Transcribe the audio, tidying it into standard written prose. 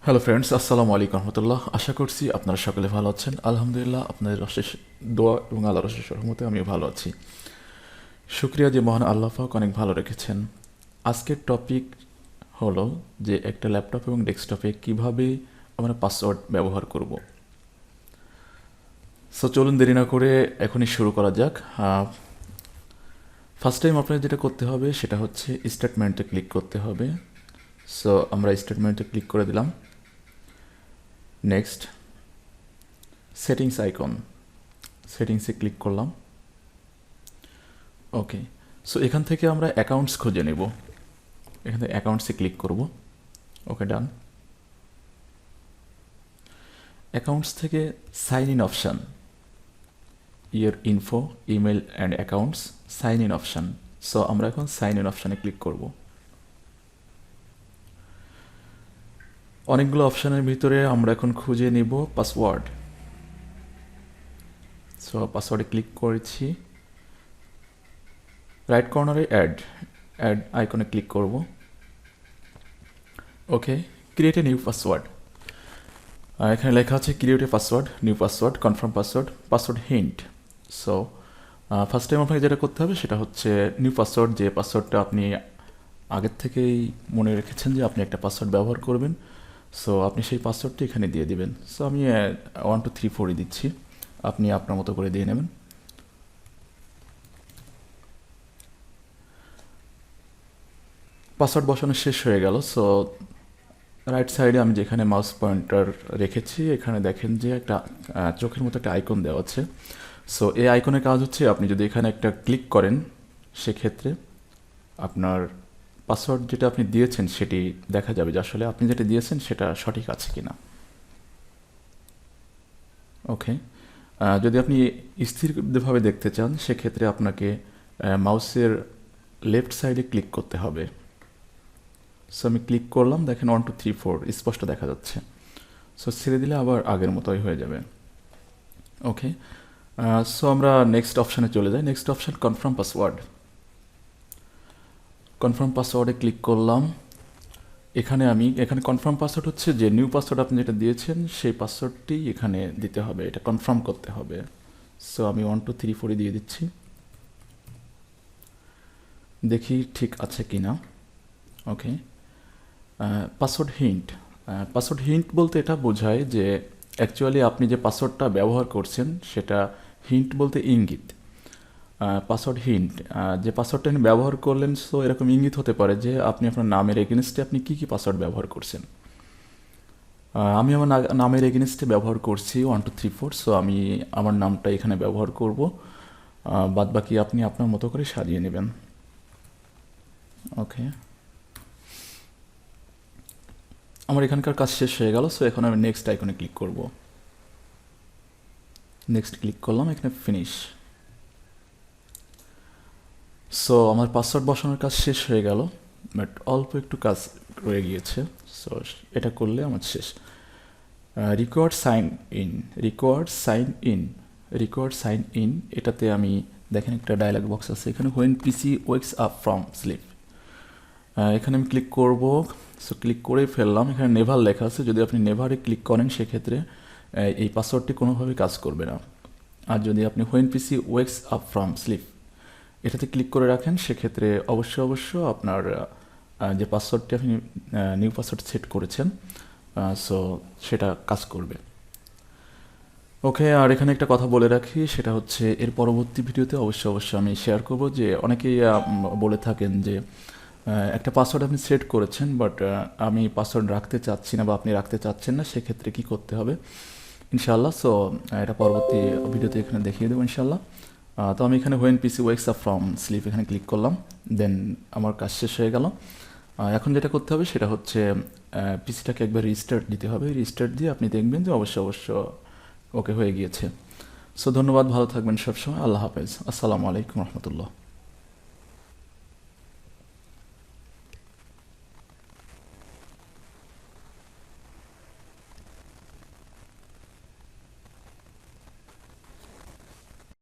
Hello friends, আসসালামু আলাইকুম রহমতুল্লাহ। আশা করছি আপনারা সকলে ভালো আছেন। আলহামদুলিল্লাহ, আপনাদের অশেষ দোয়া এবং আল্লাহর অশেষ রহমতে আমিও ভালো আছি। শুক্রিয়া যে মহান আল্লাহ পাক অনেক ভালো রেখেছেন। আজকের টপিক হলো যে একটা ল্যাপটপ এবং ডেস্কটপে কিভাবে আমরা পাসওয়ার্ড ব্যবহার করব। সো চলুন দেরি না করে এখনই শুরু করা যাক। ফার্স্ট টাইম আপনার যেটা করতে হবে সেটা হচ্ছে স্টেটমেন্টে ক্লিক করতে হবে। সো আমরা স্টেটমেন্টে ক্লিক করে দিলাম। নেক্সট সেটিংস আইকন, সেটিংসে ক্লিক করলাম। ওকে, সো এখান থেকে আমরা অ্যাকাউন্টস খুঁজে নেব। এখান থেকে অ্যাকাউন্টসে ক্লিক করব। Okay, done. অ্যাকাউন্টস থেকে sign in option, your info, email and accounts, sign in option. So আমরা এখন সাইন ইন অপশানে ক্লিক করব। অনেকগুলো অপশানের ভিতরে আমরা এখন খুঁজে নিব পাসওয়ার্ড। সো পাসওয়ার্ডে ক্লিক করেছি। রাইট কর্নারে অ্যাড আইকনে ক্লিক করব। ওকে, ক্রিয়েট এ নিউ পাসওয়ার্ড। এখানে লেখা আছে create a password, new password, confirm password, password hint. So first time আপনাকে যেটা করতে হবে সেটা হচ্ছে নিউ পাসওয়ার্ড, যে পাসওয়ার্ডটা আপনি আগের থেকেই মনে রেখেছেন যে আপনি একটা পাসওয়ার্ড ব্যবহার করবেন। সো আপনি সেই পাসওয়ার্ডটি এখানে দিয়ে দিবেন। সো আমি 1 2 3 4 দিচ্ছি, আপনি আপনার মতো করে দিয়ে নেবেন। পাসওয়ার্ড বসানো শেষ হয়ে গেল। সো রাইট সাইডে আমি যেখানে মাউস পয়েন্টার রেখেছি এখানে দেখেন যে একটা চোখের মতো একটা আইকন দেওয়া আছে। সো এই আইকনের কাজ হচ্ছে আপনি যদি এখানে একটা ক্লিক করেন সেক্ষেত্রে আপনার পাসওয়ার্ড যেটা আপনি দিয়েছেন সেটি দেখা যাবে যে আসলে আপনি যেটা দিয়েছেন সেটা সঠিক আছে কিনা। ওকে, যদি আপনি স্থিরভাবে দেখতে চান সেক্ষেত্রে আপনাকে মাউসের লেফট সাইডে ক্লিক করতে হবে। সো আমি ক্লিক করলাম, দেখেন 1 2 3 4 স্পষ্ট দেখা যাচ্ছে। সো ছেড়ে দিলে আবার আগের মতোই হয়ে যাবে। ওকে, সো আমরা নেক্সট অপশানে চলে যাই। Next option confirm password. Confirm পাসওয়ার্ডে ক্লিক করলাম। এখানে কনফার্ম পাসওয়ার্ড হচ্ছে যে নিউ পাসওয়ার্ড আপনি যেটা দিয়েছেন সেই পাসওয়ার্ডটি এখানে দিতে হবে, এটা কনফার্ম করতে হবে। সো আমি 1 2 3 4 দিয়ে দিচ্ছি, দেখি ঠিক আছে কি না। ওকে, পাসওয়ার্ড হিন্ট। পাসওয়ার্ড হিন্ট বলতে এটা বোঝায় যে অ্যাকচুয়ালি আপনি যে পাসওয়ার্ডটা ব্যবহার করছেন সেটা, হিন্ট বলতে ইঙ্গিত। পাসওয়ার্ড হিন্ট, যে পাসওয়ার্ডটা আপনি ব্যবহার করলেন, সো এরকম ইঙ্গিত হতে পারে যে আপনি আপনার নামের এগেনস্টে আপনি কী কী পাসওয়ার্ড ব্যবহার করছেন। আমি আমার নামের এগেনস্টে ব্যবহার করছি 1 2 3 4। সো আমি আমার নামটা এখানে ব্যবহার করব, বাদ বাকি আপনি আপনার মতো করে সাজিয়ে নেবেন। ওকে, আমার এখানকার কাজ শেষ হয়ে গেল। সো এখন আমি নেক্সট আইকনে ক্লিক করব। নেক্সট ক্লিক করলাম, এখানে ফিনিশ। সো আমার পাসওয়ার্ড বসানোর কাজ শেষ হয়ে গেল, বাট অল্প একটু কাজ রয়ে গিয়েছে। সো এটা করলে আমার শেষ। Required sign in, required sign in, এটাতে আমি দেখেন একটা ডায়লগ বক্স আছে এখানে, when PC wakes up from sleep. এখানে আমি ক্লিক করব। সো ক্লিক করে ফেললাম। এখানে নেভার লেখা আছে, যদি আপনি নেভারে ক্লিক করেন সেক্ষেত্রে এই পাসওয়ার্ডটি কোনোভাবেই কাজ করবে না। আর যদি আপনি when PC wakes up from sleep এটাতে ক্লিক করে রাখেন সেক্ষেত্রে অবশ্য আপনার যে পাসওয়ার্ডটি আপনি নিউ পাসওয়ার্ড সেট করেছেন সো সেটা কাজ করবে। ওকে, আর এখানে একটা কথা বলে রাখি, সেটা হচ্ছে এর পরবর্তী ভিডিওতে অবশ্যই আমি শেয়ার করব যে অনেকেই বলে থাকেন যে একটা পাসওয়ার্ড আপনি সেট করেছেন বাট আমি পাসওয়ার্ড রাখতে চাচ্ছি না বা আপনি রাখতে চাচ্ছেন না, সেক্ষেত্রে কি করতে হবে ইনশাআল্লাহ। সো এটা পরবর্তী ভিডিওতে এখানে দেখিয়ে দেবো ইনশাআল্লাহ। তো আমি এখানে when PC wakes up from sleep এখানে ক্লিক করলাম, দেন আমার কাজ শেষ হয়ে গেল। এখন যেটা করতে হবে সেটা হচ্ছে পিসিটাকে একবার রিস্টার্ট দিতে হবে। রিস্টার্ট দিয়ে আপনি দেখবেন যে অবশ্য ওকে হয়ে গিয়েছে। সো ধন্যবাদ, ভালো থাকবেন সবসময়। আল্লাহ হাফেজ, আসসালামু আলাইকুম রহমতুল্লাহ।